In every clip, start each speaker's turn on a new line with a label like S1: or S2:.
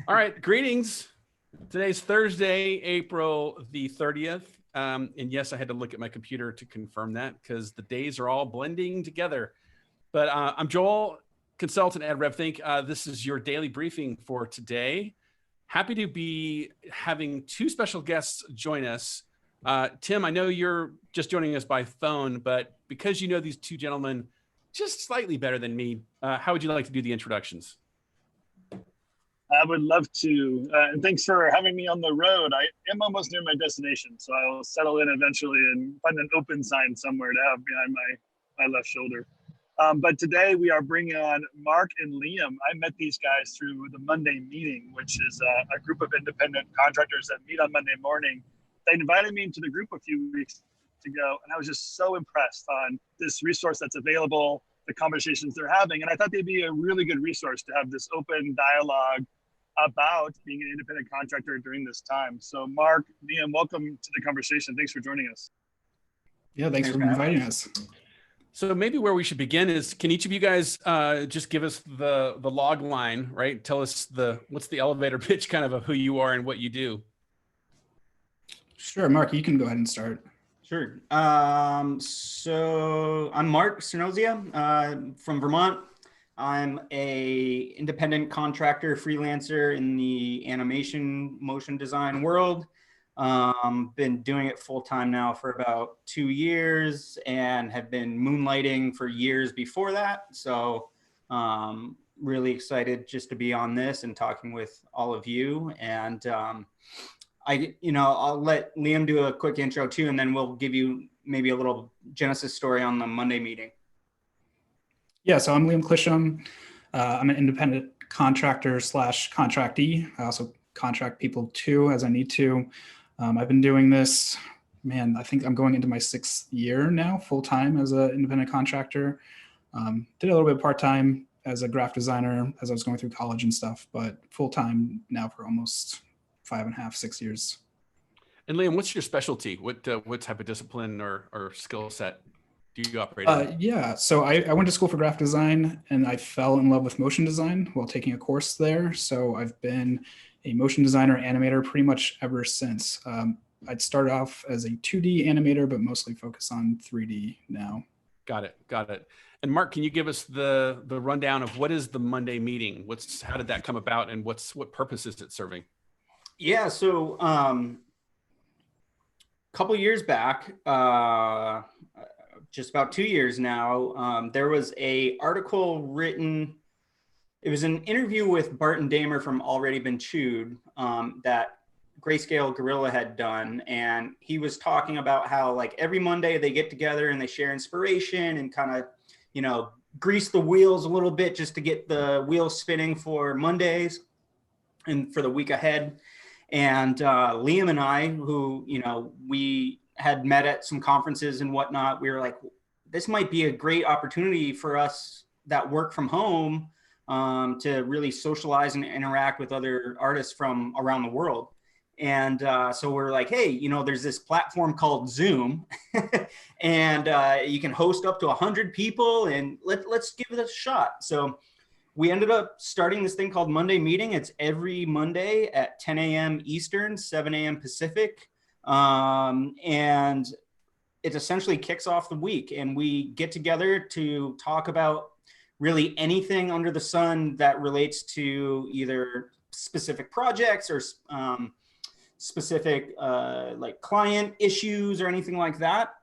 S1: All right, greetings. Today's Thursday, April the 30th. And yes, I had to look at my computer to confirm that because the days are all blending together. But I'm Joel, consultant at RevThink. This is your daily briefing for today. Happy to be having two special guests join us. Tim, I know you're just joining us by phone, but because you know these two gentlemen just slightly better than me, how would you like to do the introductions?
S2: I would love to. And thanks for having me on the road. I am almost near my destination, so I will settle in eventually and find an open sign somewhere to have behind my left shoulder. But today we are bringing on Mark and Liam. I met these guys through the Monday meeting, which is a group of independent contractors that meet on Monday morning. They invited me into the group a few weeks ago, and I was just so impressed on this resource that's available, the conversations they're having. And I thought they'd be a really good resource to have this open dialogue about being an independent contractor during this time. So Mark, Liam, welcome to the conversation. Thanks for joining us.
S3: Yeah, thanks for inviting us.
S1: So maybe where we should begin is, can each of you guys just give us the log line, right? Tell us what's the elevator pitch kind of who you are and what you do.
S3: Sure, Mark, you can go ahead and start.
S4: Sure. So I'm Mark Cernozia from Vermont. I'm a independent contractor, freelancer in the animation motion design world. Been doing it full time now for about 2 years and have been moonlighting for years before that. So really excited just to be on this and talking with all of you. And I'll let Liam do a quick intro too, and then we'll give you maybe a little Genesis story on the Monday meeting.
S3: Yeah, so I'm Liam Clisham. I'm an independent contractor / contractee. I also contract people too, as I need to. I've been doing this, I think I'm going into my 6th year now, full time as an independent contractor. Did a little bit part-time as a graphic designer as I was going through college and stuff, but full time now for almost 5.5, 6 years.
S1: And Liam, what's your specialty? What type of discipline or skill set do you operate in?
S3: Yeah, so I went to school for graphic design and I fell in love with motion design while taking a course there. So I've been a motion designer, animator pretty much ever since. I'd started off as a 2D animator, but mostly focus on 3D now.
S1: Got it. And Mark, can you give us the rundown of what is the Monday meeting? How did that come about and what purpose is it serving?
S4: Yeah, so couple years back, just about 2 years now, there was an article written. It was an interview with Barton Damer from Already Been Chewed that Grayscale Gorilla had done. And he was talking about how like every Monday they get together and they share inspiration and kind of, grease the wheels a little bit just to get the wheels spinning for Mondays and for the week ahead. And Liam and I, who, we had met at some conferences and whatnot, we were like, this might be a great opportunity for us that work from home to really socialize and interact with other artists from around the world. And so we're like, hey, there's this platform called Zoom and you can host up to 100 people and let's give it a shot. So we ended up starting this thing called Monday Meeting. It's every Monday at 10 a.m. Eastern, 7 a.m. Pacific. And it essentially kicks off the week and we get together to talk about really anything under the sun that relates to either specific projects or specific like client issues or anything like that.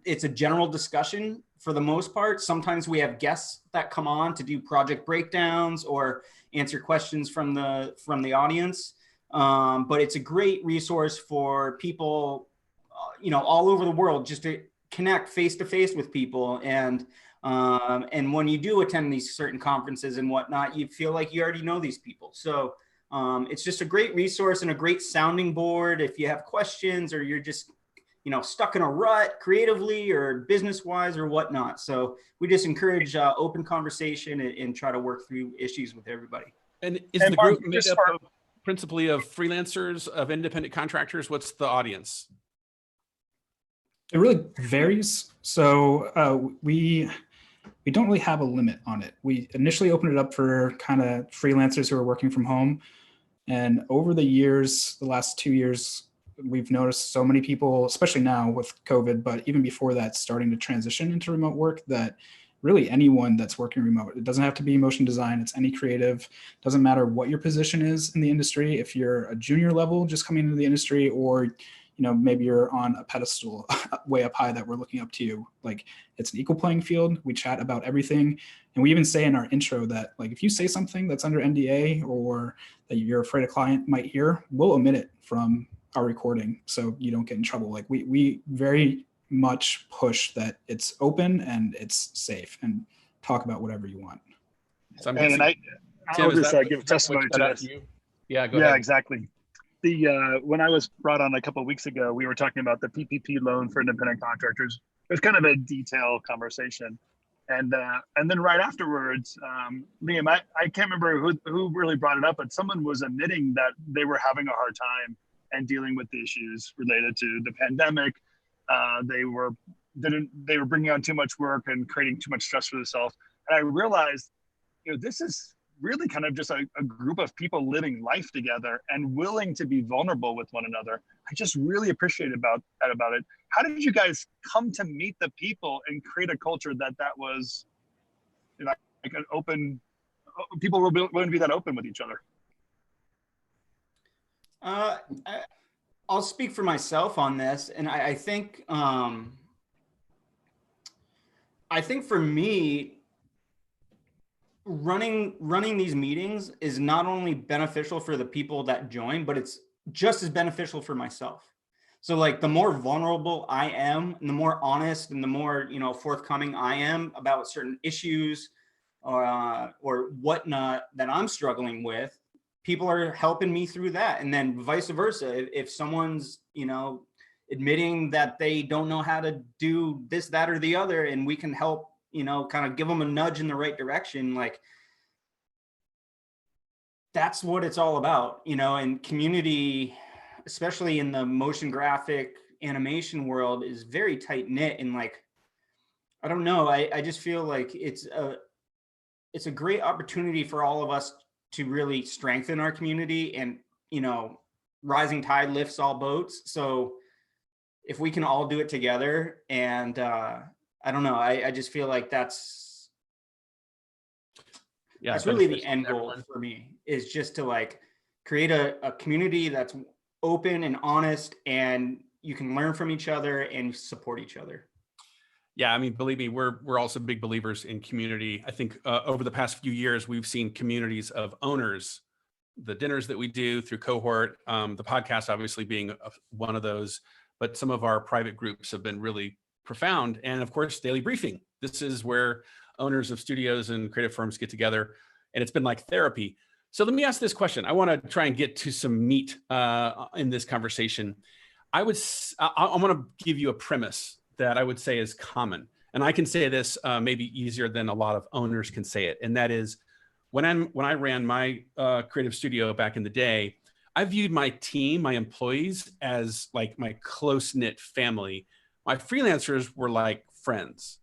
S4: It's a general discussion for the most part. Sometimes we have guests that come on to do project breakdowns or answer questions from the audience. But it's a great resource for people, all over the world, just to connect face to face with people. And when you do attend these certain conferences and whatnot, you feel like you already know these people. So it's just a great resource and a great sounding board if you have questions or you're just stuck in a rut creatively or business wise or whatnot. So we just encourage open conversation and try to work through issues with everybody.
S1: And is the group made up of principally of freelancers, of independent contractors? What's the audience?
S3: It really varies. So we we don't really have a limit on it. We initially opened it up for kind of freelancers who are working from home. And over the years, the last 2 years, we've noticed so many people, especially now with COVID, but even before that, starting to transition into remote work, that really anyone that's working remote, it doesn't have to be motion design, it's any creative, doesn't matter what your position is in the industry. If you're a junior level just coming into the industry, or maybe you're on a pedestal way up high that we're looking up to you, like, it's an equal playing field. We chat about everything. And we even say in our intro that, like, if you say something that's under NDA or that you're afraid a client might hear, we'll omit it from our recording so you don't get in trouble. Like, we very much push that it's open and it's safe, and talk about whatever you want.
S1: So I'm
S2: and I'll just give testimony to this.
S1: Yeah, go
S2: Yeah,
S1: ahead.
S2: exactly. When I was brought on a couple of weeks ago, we were talking about the PPP loan for independent contractors. It was kind of a detailed conversation. And then right afterwards, Liam, I can't remember who really brought it up, but someone was admitting that they were having a hard time and dealing with the issues related to the pandemic. They were bringing on too much work and creating too much stress for themselves. And I realized, this is really kind of just a group of people living life together and willing to be vulnerable with one another. I just really appreciate about it. How did you guys come to meet the people and create a culture that was, like an open, people were willing to be that open with each other?
S4: I'll speak for myself on this, and I think for me, running these meetings is not only beneficial for the people that join, but it's just as beneficial for myself. So, like, the more vulnerable I am, and the more honest and the more forthcoming I am about certain issues or whatnot that I'm struggling with, people are helping me through that. And then vice versa, if someone's admitting that they don't know how to do this, that, or the other, and we can help kind of give them a nudge in the right direction, like, that's what it's all about. And community, especially in the motion graphic animation world, is very tight knit. And, like, I don't know, I just feel like it's a great opportunity for all of us to really strengthen our community. And rising tide lifts all boats. So if we can all do it together, and I don't know, I just feel like that's really the end goal for me, is just to, like, create a community that's open and honest, and you can learn from each other and support each other.
S1: Yeah, I mean, believe me, we're also big believers in community. I think over the past few years, we've seen communities of owners, the dinners that we do through cohort, the podcast obviously being one of those, but some of our private groups have been really profound. And of course, daily briefing. This is where owners of studios and creative firms get together, and it's been like therapy. So let me ask this question. I want to try and get to some meat in this conversation. I want to give you a premise that I would say is common. And I can say this maybe easier than a lot of owners can say it. And that is, when I ran my creative studio back in the day, I viewed my team, my employees, as like my close-knit family. My freelancers were like friends.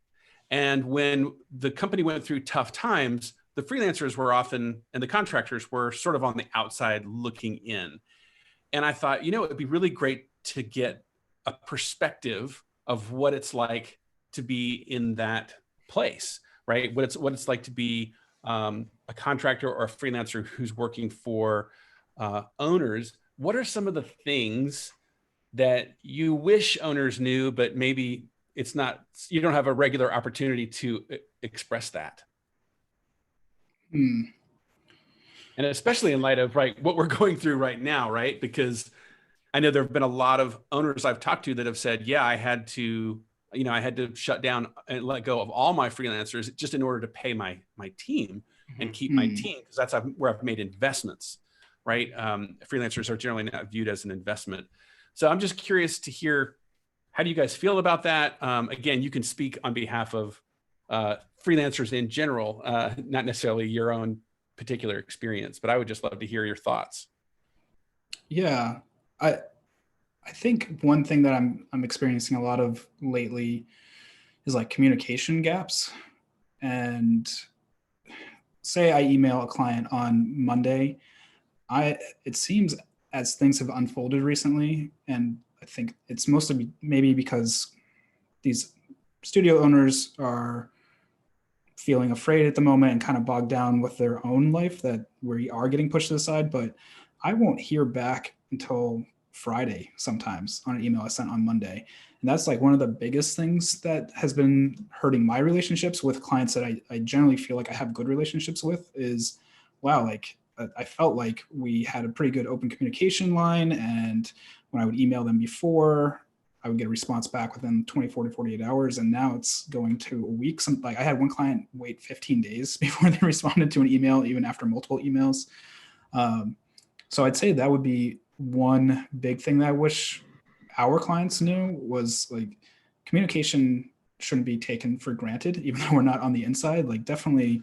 S1: And when the company went through tough times, the freelancers were often, and the contractors were sort of on the outside looking in. And I thought, it'd be really great to get a perspective of what it's like to be in that place, right? What it's like to be a contractor or a freelancer who's working for owners. What are some of the things that you wish owners knew, but maybe you don't have a regular opportunity to express that? And especially in light of what we're going through right now, right? Because I know there have been a lot of owners I've talked to that have said, yeah, I had to shut down and let go of all my freelancers just in order to pay my team and keep my team, because that's where I've made investments, right? Freelancers are generally not viewed as an investment. So I'm just curious to hear, how do you guys feel about that? Again, you can speak on behalf of freelancers in general, not necessarily your own particular experience, but I would just love to hear your thoughts.
S3: Yeah, I think one thing that I'm experiencing a lot of lately is like communication gaps. And say I email a client on Monday, it seems as things have unfolded recently, and I think it's mostly maybe because these studio owners are feeling afraid at the moment and kind of bogged down with their own life, that we are getting pushed to the side. But I won't hear back until Friday sometimes on an email I sent on Monday. And that's like one of the biggest things that has been hurting my relationships with clients that I generally feel like I have good relationships with is, wow, like I felt like we had a pretty good open communication line. And when I would email them before, I would get a response back within 24 to 48 hours. And now it's going to a week. Like I had one client wait 15 days before they responded to an email, even after multiple emails. So I'd say that would be one big thing that I wish our clients knew, was like communication shouldn't be taken for granted, even though we're not on the inside. Like definitely,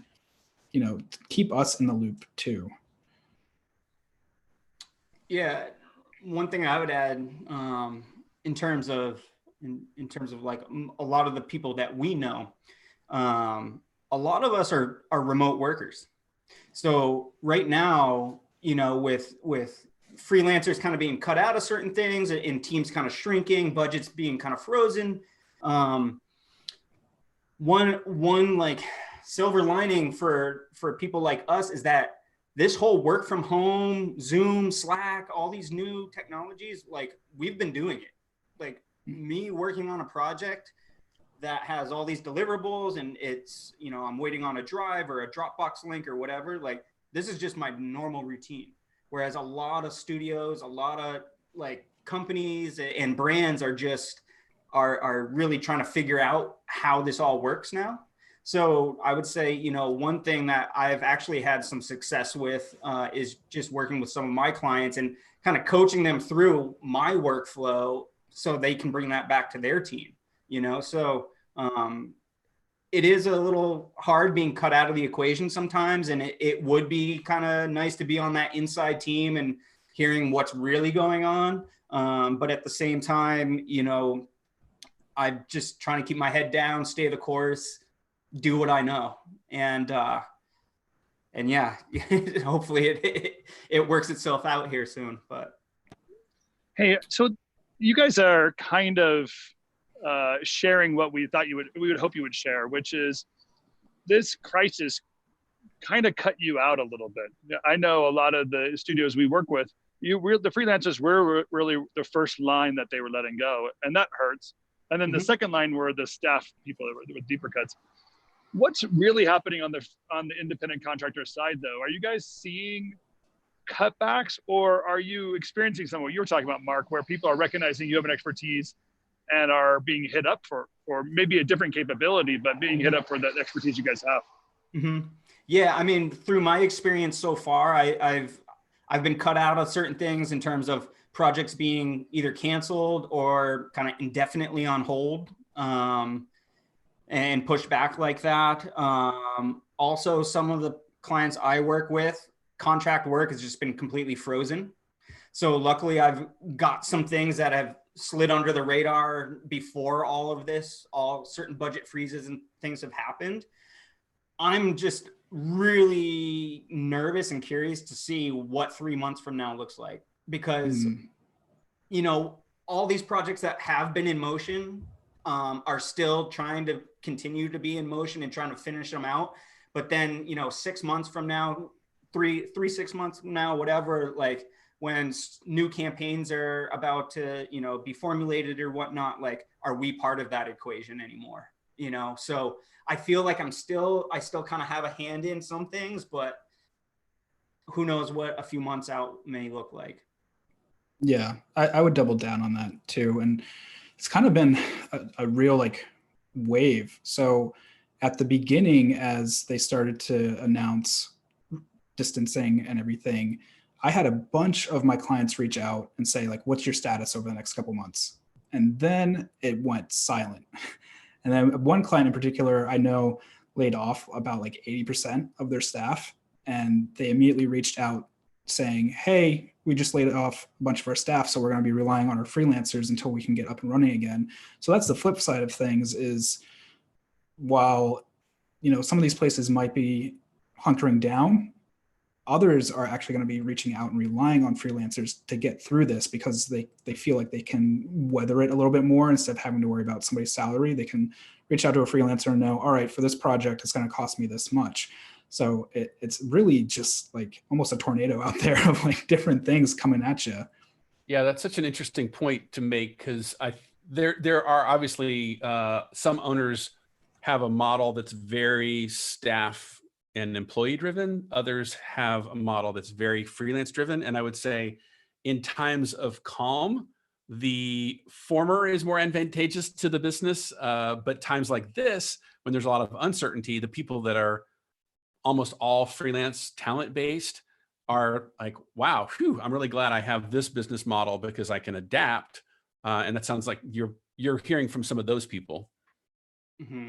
S3: keep us in the loop too.
S4: Yeah, one thing I would add, in terms of like a lot of the people that we know, a lot of us are remote workers. So right now, with freelancers kind of being cut out of certain things and teams kind of shrinking, budgets being kind of frozen, one like silver lining for people like us is that this whole work from home, Zoom, Slack, all these new technologies, like we've been doing it. Like me working on a project that has all these deliverables and it's, I'm waiting on a drive or a Dropbox link or whatever, like this is just my normal routine. Whereas a lot of studios, a lot of like companies and brands are really trying to figure out how this all works now. So I would say, one thing that I've actually had some success with is just working with some of my clients and kind of coaching them through my workflow so they can bring that back to their team, So it is a little hard being cut out of the equation sometimes. And it would be kind of nice to be on that inside team and hearing what's really going on. But at the same time, I'm just trying to keep my head down, stay the course, do what I know. And yeah, hopefully it works itself out here soon, but.
S2: Hey, so you guys are kind of sharing what we thought we would hope you would share, which is this crisis kind of cut you out a little bit. I know a lot of the studios we work with, the freelancers were really the first line that they were letting go, and that hurts. And then the second line were the staff people that were with deeper cuts. What's really happening on the independent contractor side, though? Are you guys seeing cutbacks, or are you experiencing some of what you were talking about, Mark, where people are recognizing you have an expertise and are being hit up for, or maybe a different capability, but being hit up for that expertise you guys have?
S4: Mm-hmm. Yeah, I mean, through my experience so far, I've been cut out of certain things in terms of projects being either canceled or kind of indefinitely on hold, and pushed back like that. Also, some of the clients I work with, contract work has just been completely frozen. So luckily I've got some things that have slid under the radar before all of this, all certain budget freezes and things have happened. I'm just really nervous and curious to see what 3 months from now looks like, because, all these projects that have been in motion are still trying to continue to be in motion and trying to finish them out. But then, 6 months from now, 6 months from now, whatever, like when new campaigns are about to, be formulated or whatnot, like, are we part of that equation anymore? So I feel like I still kind of have a hand in some things, but who knows what a few months out may look like.
S3: Yeah, I would double down on that too. And it's kind of been a real like wave. So at the beginning, as they started to announce distancing and everything, I had a bunch of my clients reach out and say, like, what's your status over the next couple months? And then it went silent. And then one client in particular, I know, laid off about like 80% of their staff. And they immediately reached out saying, hey, we just laid off a bunch of our staff, so we're going to be relying on our freelancers until we can get up and running again. So that's the flip side of things, is while some of these places might be hunkering down. Others are actually going to be reaching out and relying on freelancers to get through this because they feel like they can weather it a little bit more instead of having to worry about somebody's salary. They can reach out to a freelancer and know, all right, for this project, it's going to cost me this much. So it's really just like almost a tornado out there of like different things coming at you.
S1: Yeah, that's such an interesting point to make, because there are obviously some owners have a model that's very staff and employee driven. Others have a model that's very freelance driven. And I would say in times of calm, the former is more advantageous to the business. But times like this, when there's a lot of uncertainty, the people that are almost all freelance talent based are like, wow, phew, I'm really glad I have this business model because I can adapt. And that sounds like you're hearing from some of those people.
S4: Mm-hmm.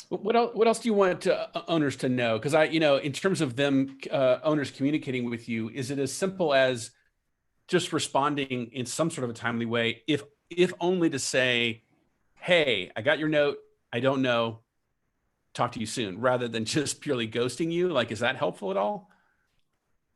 S1: What else do you want owners to know? Because in terms of them, owners communicating with you, is it as simple as just responding in some sort of a timely way, if only to say, hey, I got your note, I don't know, talk to you soon, rather than just purely ghosting you? Like, is that helpful at all?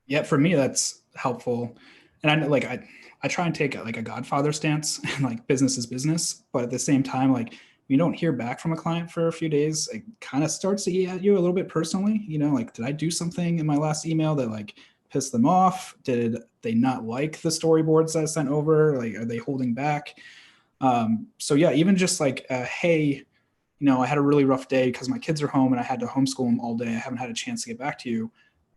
S3: Yeah, for me, that's helpful. And I try and take like a Godfather stance and like business is business. But at the same time, like you don't hear back from a client for a few days, it kind of starts to eat at you a little bit personally. Like, did I do something in my last email that like pissed them off? Did they not like the storyboards that I sent over? Like, are they holding back? So yeah, even just like, hey, I had a really rough day because my kids are home and I had to homeschool them all day. I haven't had a chance to get back to you.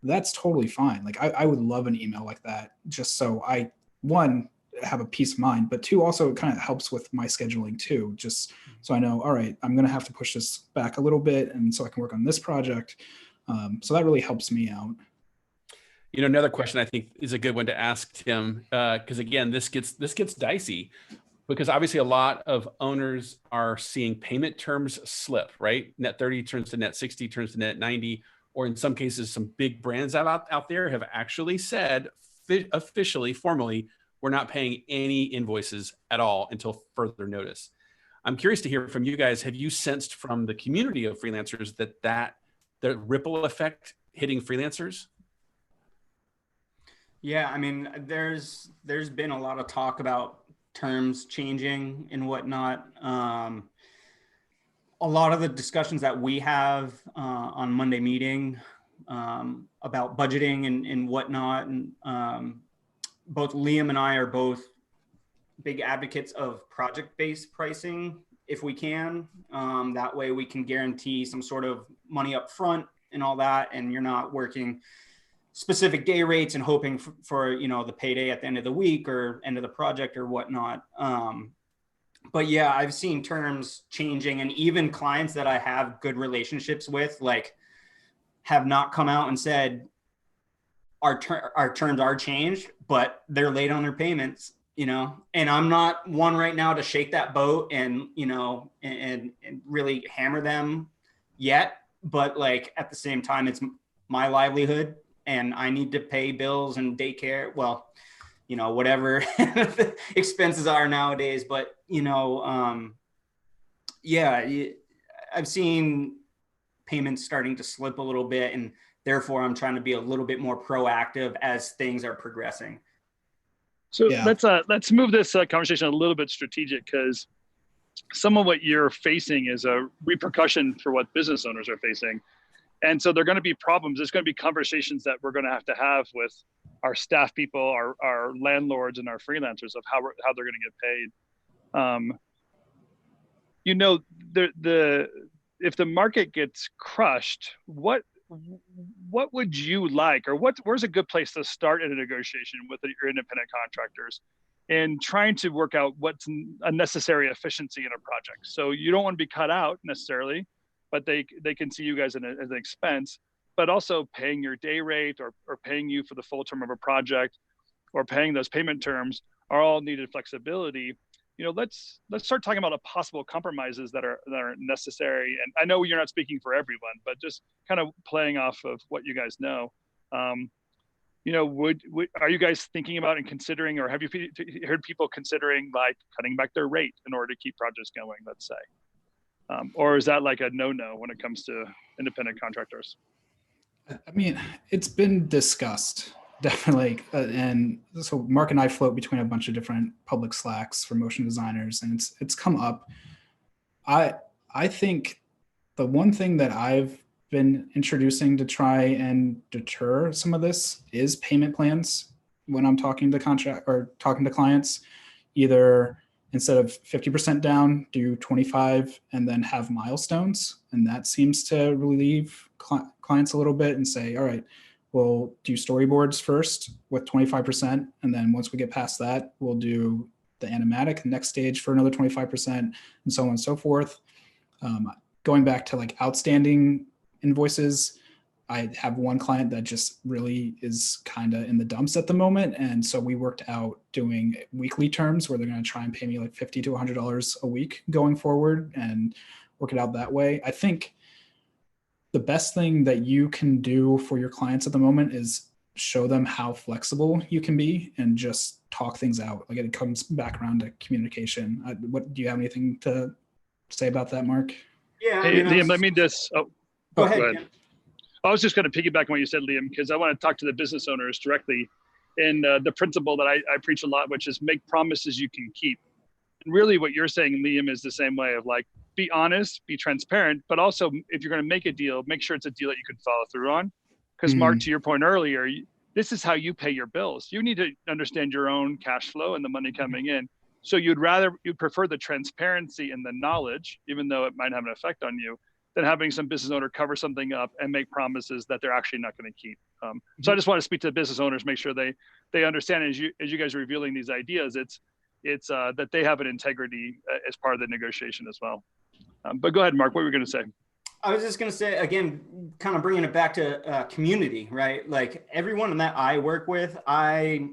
S3: That's totally fine. Like I would love an email like that, just so I, one, have a peace of mind, but two, also it kind of helps with my scheduling too, just so I know, all right, I'm going to have to push this back a little bit and so I can work on this project. So that really helps me out.
S1: Another question I think is a good one to ask Tim, because again, this gets dicey, because obviously a lot of owners are seeing payment terms slip, right? Net 30 turns to net 60, turns to net 90, or in some cases, some big brands out there have actually said officially, formally, we're not paying any invoices at all until further notice. I'm curious to hear from you guys. Have you sensed from the community of freelancers that the ripple effect hitting freelancers?
S4: Yeah, I mean, there's been a lot of talk about terms changing and whatnot. A lot of the discussions that we have on Monday meeting about budgeting and whatnot, and both Liam and I are both big advocates of project-based pricing if we can. That way we can guarantee some sort of money up front and all that, and you're not working specific day rates and hoping for the payday at the end of the week or end of the project or whatnot. But yeah, I've seen terms changing, and even clients that I have good relationships with, like, have not come out and said our terms are changed, but they're late on their payments, and I'm not one right now to shake that boat and, and really hammer them yet. But like, at the same time, it's my livelihood and I need to pay bills and daycare. Well, whatever expenses are nowadays. But, yeah, I've seen payments starting to slip a little bit, and therefore I'm trying to be a little bit more proactive as things are progressing.
S2: So
S3: Yeah.
S2: let's move this conversation a little bit strategic, because some of what you're facing is a repercussion for what business owners are facing. And so there are going to be problems. There's going to be conversations that we're going to have with our staff people, our landlords, and our freelancers of how they're going to get paid. If the market gets crushed, what would you like, or where's a good place to start in a negotiation with your independent contractors and trying to work out what's a necessary efficiency in a project? So you don't want to be cut out necessarily, but they can see you guys as an expense, but also paying your day rate or paying you for the full term of a project or paying those payment terms are all needed flexibility. Let's start talking about possible compromises that are necessary. And I know you're not speaking for everyone, but just kind of playing off of what you guys know. Are you guys thinking about and considering, or have you heard people considering like cutting back their rate in order to keep projects going, let's say? Or is that like a no-no when it comes to independent contractors?
S3: I mean, it's been discussed, definitely. And so Mark and I float between a bunch of different public Slacks for motion designers, and it's come up. I think the one thing that I've been introducing to try and deter some of this is payment plans when I'm talking to talking to clients. Either instead of 50% down, do 25 and then have milestones. And that seems to relieve clients a little bit and say, all right, we'll do storyboards first with 25%. And then once we get past that, we'll do the animatic, next stage for another 25%, and so on and so forth. Going back to like outstanding invoices, I have one client that just really is kind of in the dumps at the moment. And so we worked out doing weekly terms where they're going to try and pay me like $50 to $100 a week going forward and work it out that way. I think the best thing that you can do for your clients at the moment is show them how flexible you can be and just talk things out. Like it comes back around to communication. What do you have anything to say about that, Mark?
S4: Yeah.
S2: Hey, Liam, let me just,
S4: go ahead.
S2: I was just going to piggyback on what you said, Liam, because I want to talk to the business owners directly. And the principle that I preach a lot, which is make promises you can keep. And really what you're saying, Liam, is the same way of like, be honest, be transparent, but also if you're going to make a deal, make sure it's a deal that you can follow through on. Because Mark, to your point earlier, this is how you pay your bills. You need to understand your own cash flow and the money coming in. So you'd prefer the transparency and the knowledge, even though it might have an effect on you, than having some business owner cover something up and make promises that they're actually not going to keep. So I just want to speak to the business owners, make sure they understand as you guys are revealing these ideas, it's that they have an integrity as part of the negotiation as well. But go ahead, Mark, what were you going to say?
S4: I was just going to say, again, kind of bringing it back to community, right? Like everyone that I work with, I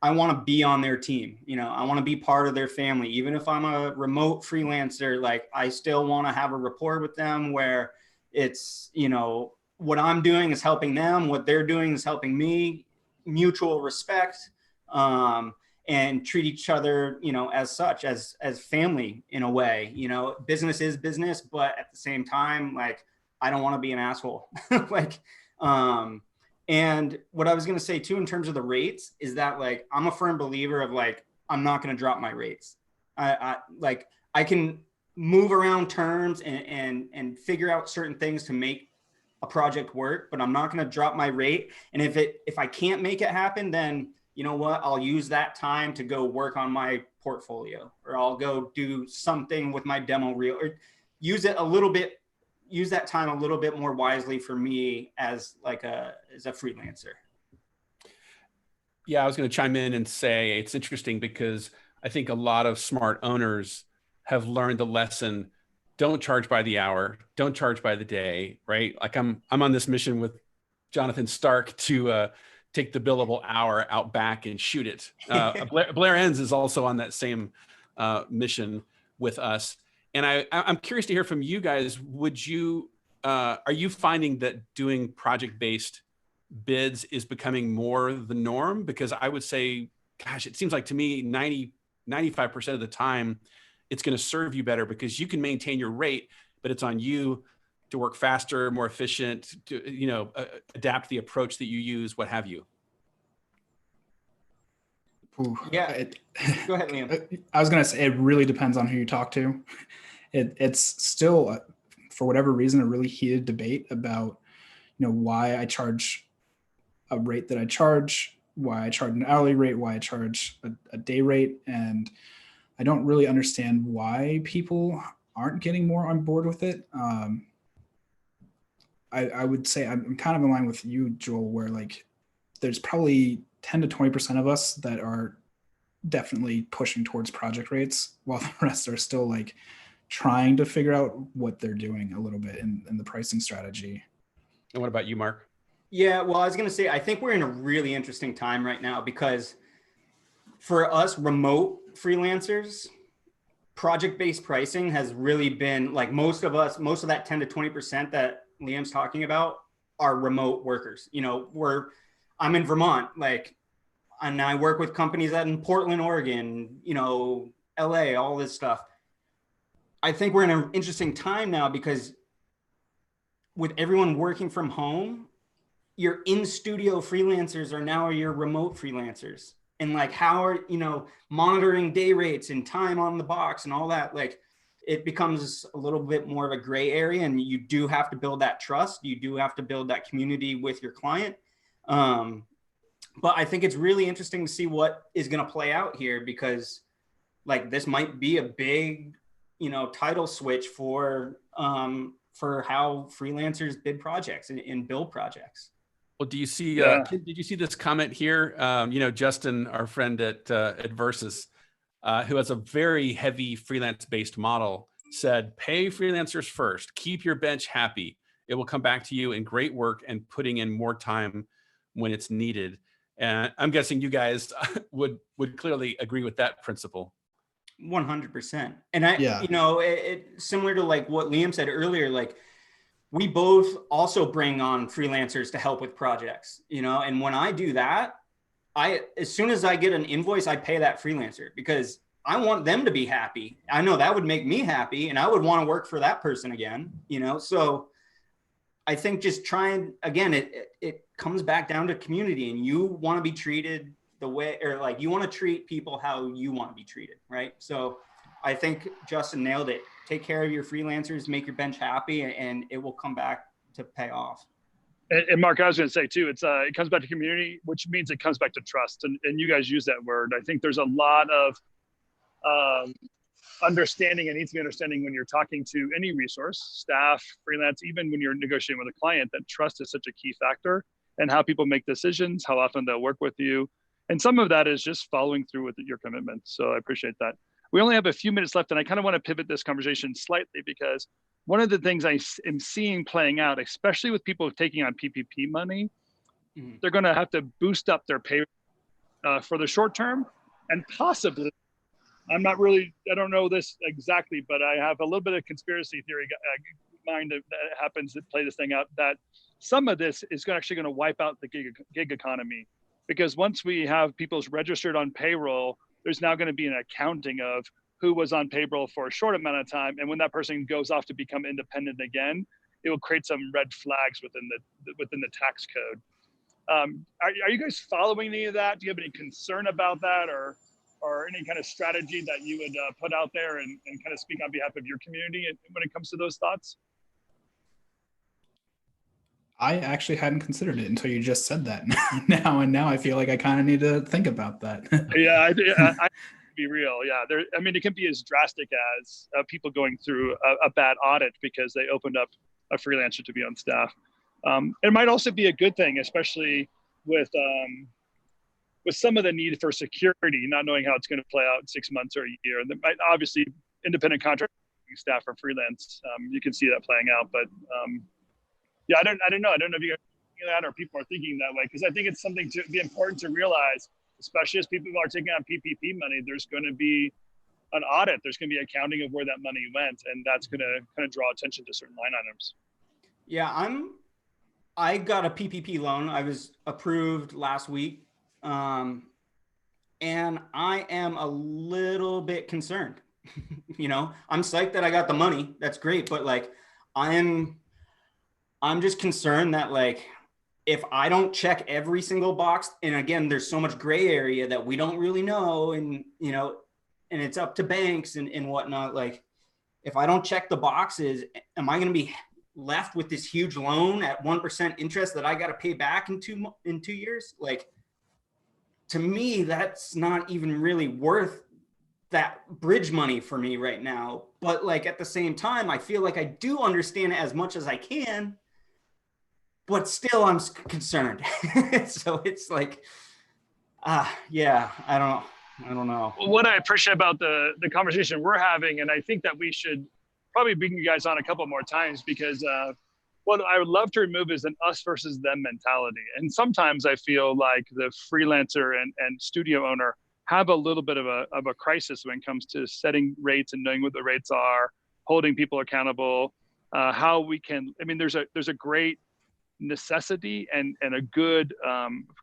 S4: want to be on their team. You know, I want to be part of their family. Even if I'm a remote freelancer, like I still want to have a rapport with them where it's, you know, what I'm doing is helping them, what they're doing is helping me, mutual respect, and treat each other, you know, as such, as family in a way. You know, business is business, but at the same time, like, I don't want to be an asshole. Like, and what I was going to say too, in terms of the rates, is that like, I'm a firm believer of like, I'm not going to drop my rates. I can move around terms and figure out certain things to make a project work, but I'm not going to drop my rate. And if I can't make it happen, then you know what, I'll use that time to go work on my portfolio, or I'll go do something with my demo reel, or use that time a little bit more wisely for me as a freelancer.
S1: Yeah, I was going to chime in and say it's interesting because I think a lot of smart owners have learned the lesson: don't charge by the hour, don't charge by the day, right? Like I'm on this mission with Jonathan Stark to take the billable hour out back and shoot it. Blair Enns is also on that same mission with us. And I'm curious to hear from you guys. Are you finding that doing project-based bids is becoming more the norm? Because I would say, gosh, it seems like to me 95% of the time, it's going to serve you better because you can maintain your rate, but it's on you to work faster, more efficient, to adapt the approach that you use, what have you.
S4: Yeah, go ahead, Liam.
S3: I was going to say it really depends on who you talk to. It's still, for whatever reason, a really heated debate about, why I charge a rate that I charge, why I charge an hourly rate, why I charge a day rate, and I don't really understand why people aren't getting more on board with it. I would say I'm kind of in line with you, Joel, where like there's probably 10 to 20% of us that are definitely pushing towards project rates, while the rest are still like trying to figure out what they're doing a little bit in the pricing strategy.
S1: And what about you, Mark?
S4: Yeah, well, I was going to say, I think we're in a really interesting time right now because for us remote freelancers, project-based pricing has really been like most of that 10 to 20% that Liam's talking about are remote workers. I'm in Vermont, and I work with companies out in Portland, Oregon, LA, all this stuff. I think we're in an interesting time now because with everyone working from home, your in-studio freelancers are now your remote freelancers. And like, how are, you know, monitoring day rates and time on the box and all that, like it becomes a little bit more of a gray area, and you do have to build that trust. You do have to build that community with your client. But I think it's really interesting to see what is going to play out here, because like this might be a big, you know, title switch for how freelancers bid projects and build projects.
S1: Well, do you see,
S2: Yeah.
S1: did you see this comment here? You know, Justin, our friend at Versus, who has a very heavy freelance-based model, said, pay freelancers first, keep your bench happy. It will come back to you in great work and putting in more time when it's needed. And I'm guessing you guys would clearly agree with that principle.
S4: 100%. And you know, it similar to like what Liam said earlier, like we both also bring on freelancers to help with projects, you know, and when I do that, as soon as I get an invoice, I pay that freelancer because I want them to be happy. I know that would make me happy and I would want to work for that person again, you know? So I think just trying, again, it comes back down to community, and you want to be treated the way, or like you want to treat people how you want to be treated, right? So I think Justin nailed it. Take care of your freelancers, make your bench happy, and it will come back to pay off.
S2: And Mark, I was going to say too, it comes back to community, which means it comes back to trust. And you guys use that word. I think there's a lot of understanding, and needs to be understanding when you're talking to any resource, staff, freelance, even when you're negotiating with a client, that trust is such a key factor, and how people make decisions, how often they'll work with you. And some of that is just following through with your commitment. So I appreciate that. We only have a few minutes left, and I kind of want to pivot this conversation slightly, because one of the things I am seeing playing out, especially with people taking on PPP money, they're going to have to boost up their pay for the short term, and possibly, I don't know this exactly, but I have a little bit of conspiracy theory mind that happens to play this thing out, that some of this is actually going to wipe out the gig economy. Because once we have people registered on payroll, there's now going to be an accounting of who was on payroll for a short amount of time. And when that person goes off to become independent again, it will create some red flags within the tax code. Are you guys following any of that? Do you have any concern about that, or any kind of strategy that you would put out there and kind of speak on behalf of your community when it comes to those thoughts?
S3: I actually hadn't considered it until you just said that now I feel like I kind of need to think about that.
S2: Yeah, I be real. Yeah, I mean, it can be as drastic as people going through a bad audit because they opened up a freelancer to be on staff. It might also be a good thing, especially with some of the need for security, not knowing how it's going to play out in 6 months or a year. And obviously, independent contracting staff or freelance, you can see that playing out. But yeah, I don't know. I don't know if you guys are thinking that or people are thinking that way, because I think it's something to be important to realize, especially as people are taking on PPP money. There's going to be an audit. There's going to be accounting of where that money went, and that's going to kind of draw attention to certain line items.
S4: Yeah, I got a PPP loan. I was approved last week. And I am a little bit concerned. You know, I'm psyched that I got the money. That's great. But like, I'm just concerned that like, if I don't check every single box, and again, there's so much gray area that we don't really know, and, you know, and it's up to banks and whatnot. Like, if I don't check the boxes, am I going to be left with this huge loan at 1% interest that I got to pay back in 2 years? Like, to me, that's not even really worth that bridge money for me right now. But like, at the same time, I feel like I do understand it as much as I can, but still I'm concerned. So it's like, yeah, I don't know.
S2: What I appreciate about the conversation we're having, and I think that we should probably bring you guys on a couple more times, because what I would love to remove is an us versus them mentality. And sometimes I feel like the freelancer and studio owner have a little bit of a crisis when it comes to setting rates and knowing what the rates are, holding people accountable, how we can, I mean, there's a great necessity and a good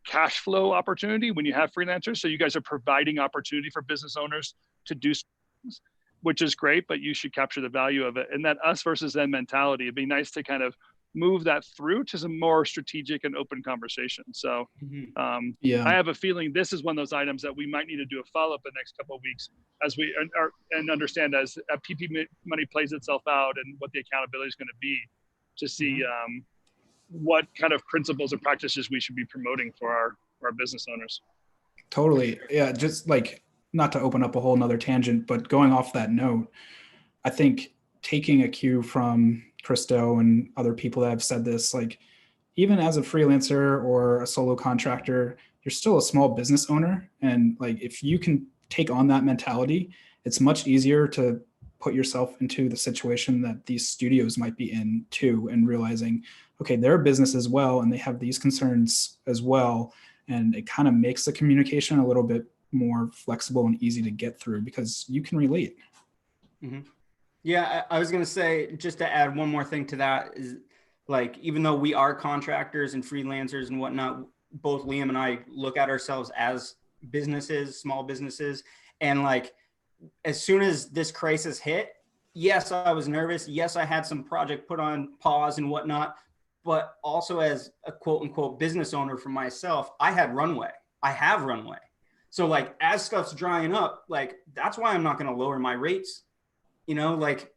S2: cash flow opportunity when you have freelancers. So you guys are providing opportunity for business owners to do things. which is great, but you should capture the value of it. And that us versus them mentality, it'd be nice to kind of move that through to some more strategic and open conversation. So
S3: Yeah.
S2: I have a feeling this is one of those items that we might need to do a follow-up the next couple of weeks as we and understand as PP money plays itself out and what the accountability is going to be, to see what kind of principles and practices we should be promoting for our business owners.
S3: Totally. Yeah. Just like, not to open up a whole nother tangent, but going off that note, I think taking a cue from Christo and other people that have said this, like, even as a freelancer or a solo contractor, you're still a small business owner. And like, if you can take on that mentality, it's much easier to put yourself into the situation that these studios might be in too, and realizing, okay, they're a business as well, and they have these concerns as well. And it kind of makes the communication a little bit more flexible and easy to get through because you can relate.
S4: Yeah, I was going to say, just to add one more thing to that, is like, even though we are contractors and freelancers and whatnot, both Liam and I look at ourselves as businesses, small businesses. And like, as soon as this crisis hit, yes, I was nervous. Yes, I had some project put on pause and whatnot, but also as a quote unquote business owner for myself, I had runway. I have runway. So like, as stuff's drying up, like, that's why I'm not going to lower my rates. You know, like,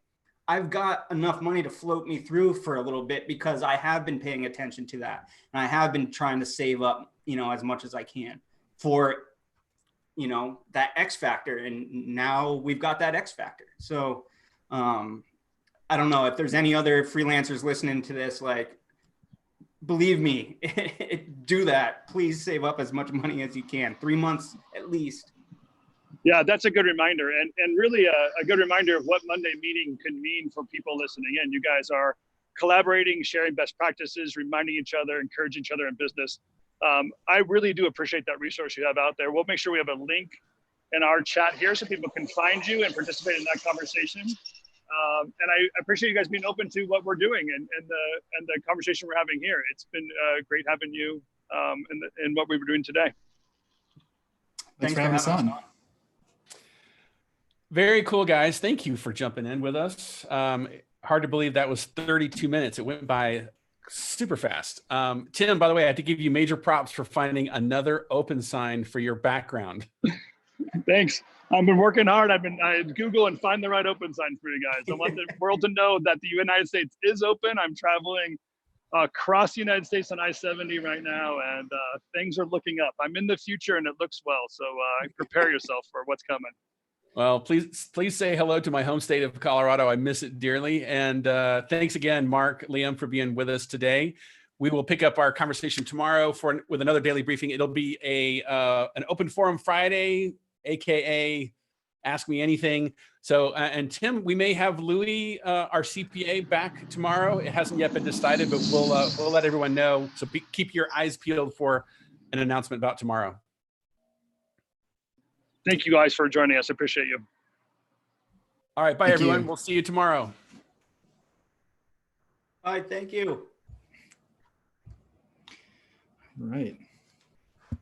S4: I've got enough money to float me through for a little bit because I have been paying attention to that. And I have been trying to save up, you know, as much as I can for, you know, that X factor. And now we've got that X factor. So I don't know if there's any other freelancers listening to this, like, believe me, do that. Please save up as much money as you can. 3 months at least.
S2: Yeah, that's a good reminder, and really a good reminder of what Monday meeting can mean for people listening in. You guys are collaborating, sharing best practices, reminding each other, encouraging each other in business. I really do appreciate that resource you have out there. We'll make sure we have a link in our chat here so people can find you and participate in that conversation. And I appreciate you guys being open to what we're doing and the conversation we're having here. It's been great having you in what we were doing today.
S3: Thanks for having us on.
S1: Very cool, guys. Thank you for jumping in with us. Hard to believe that was 32 minutes. It went by super fast. Tim, by the way, I have to give you major props for finding another open sign for your background.
S2: Thanks. I've been working hard. I Google and find the right open sign for you guys. I want the world to know that the United States is open. I'm traveling across the United States on I-70 right now, and things are looking up. I'm in the future and it looks well. So prepare yourself for what's coming.
S1: Well, please say hello to my home state of Colorado. I miss it dearly. And thanks again, Mark, Liam, for being with us today. We will pick up our conversation tomorrow with another daily briefing. It'll be an open forum Friday, AKA Ask Me Anything. So, and Tim, we may have Louis, our CPA, back tomorrow. It hasn't yet been decided, but we'll let everyone know. So keep your eyes peeled for an announcement about tomorrow.
S2: Thank you guys for joining us. I appreciate you.
S1: All right. Bye, everyone. We'll see you tomorrow.
S4: All right. Thank you.
S3: Right.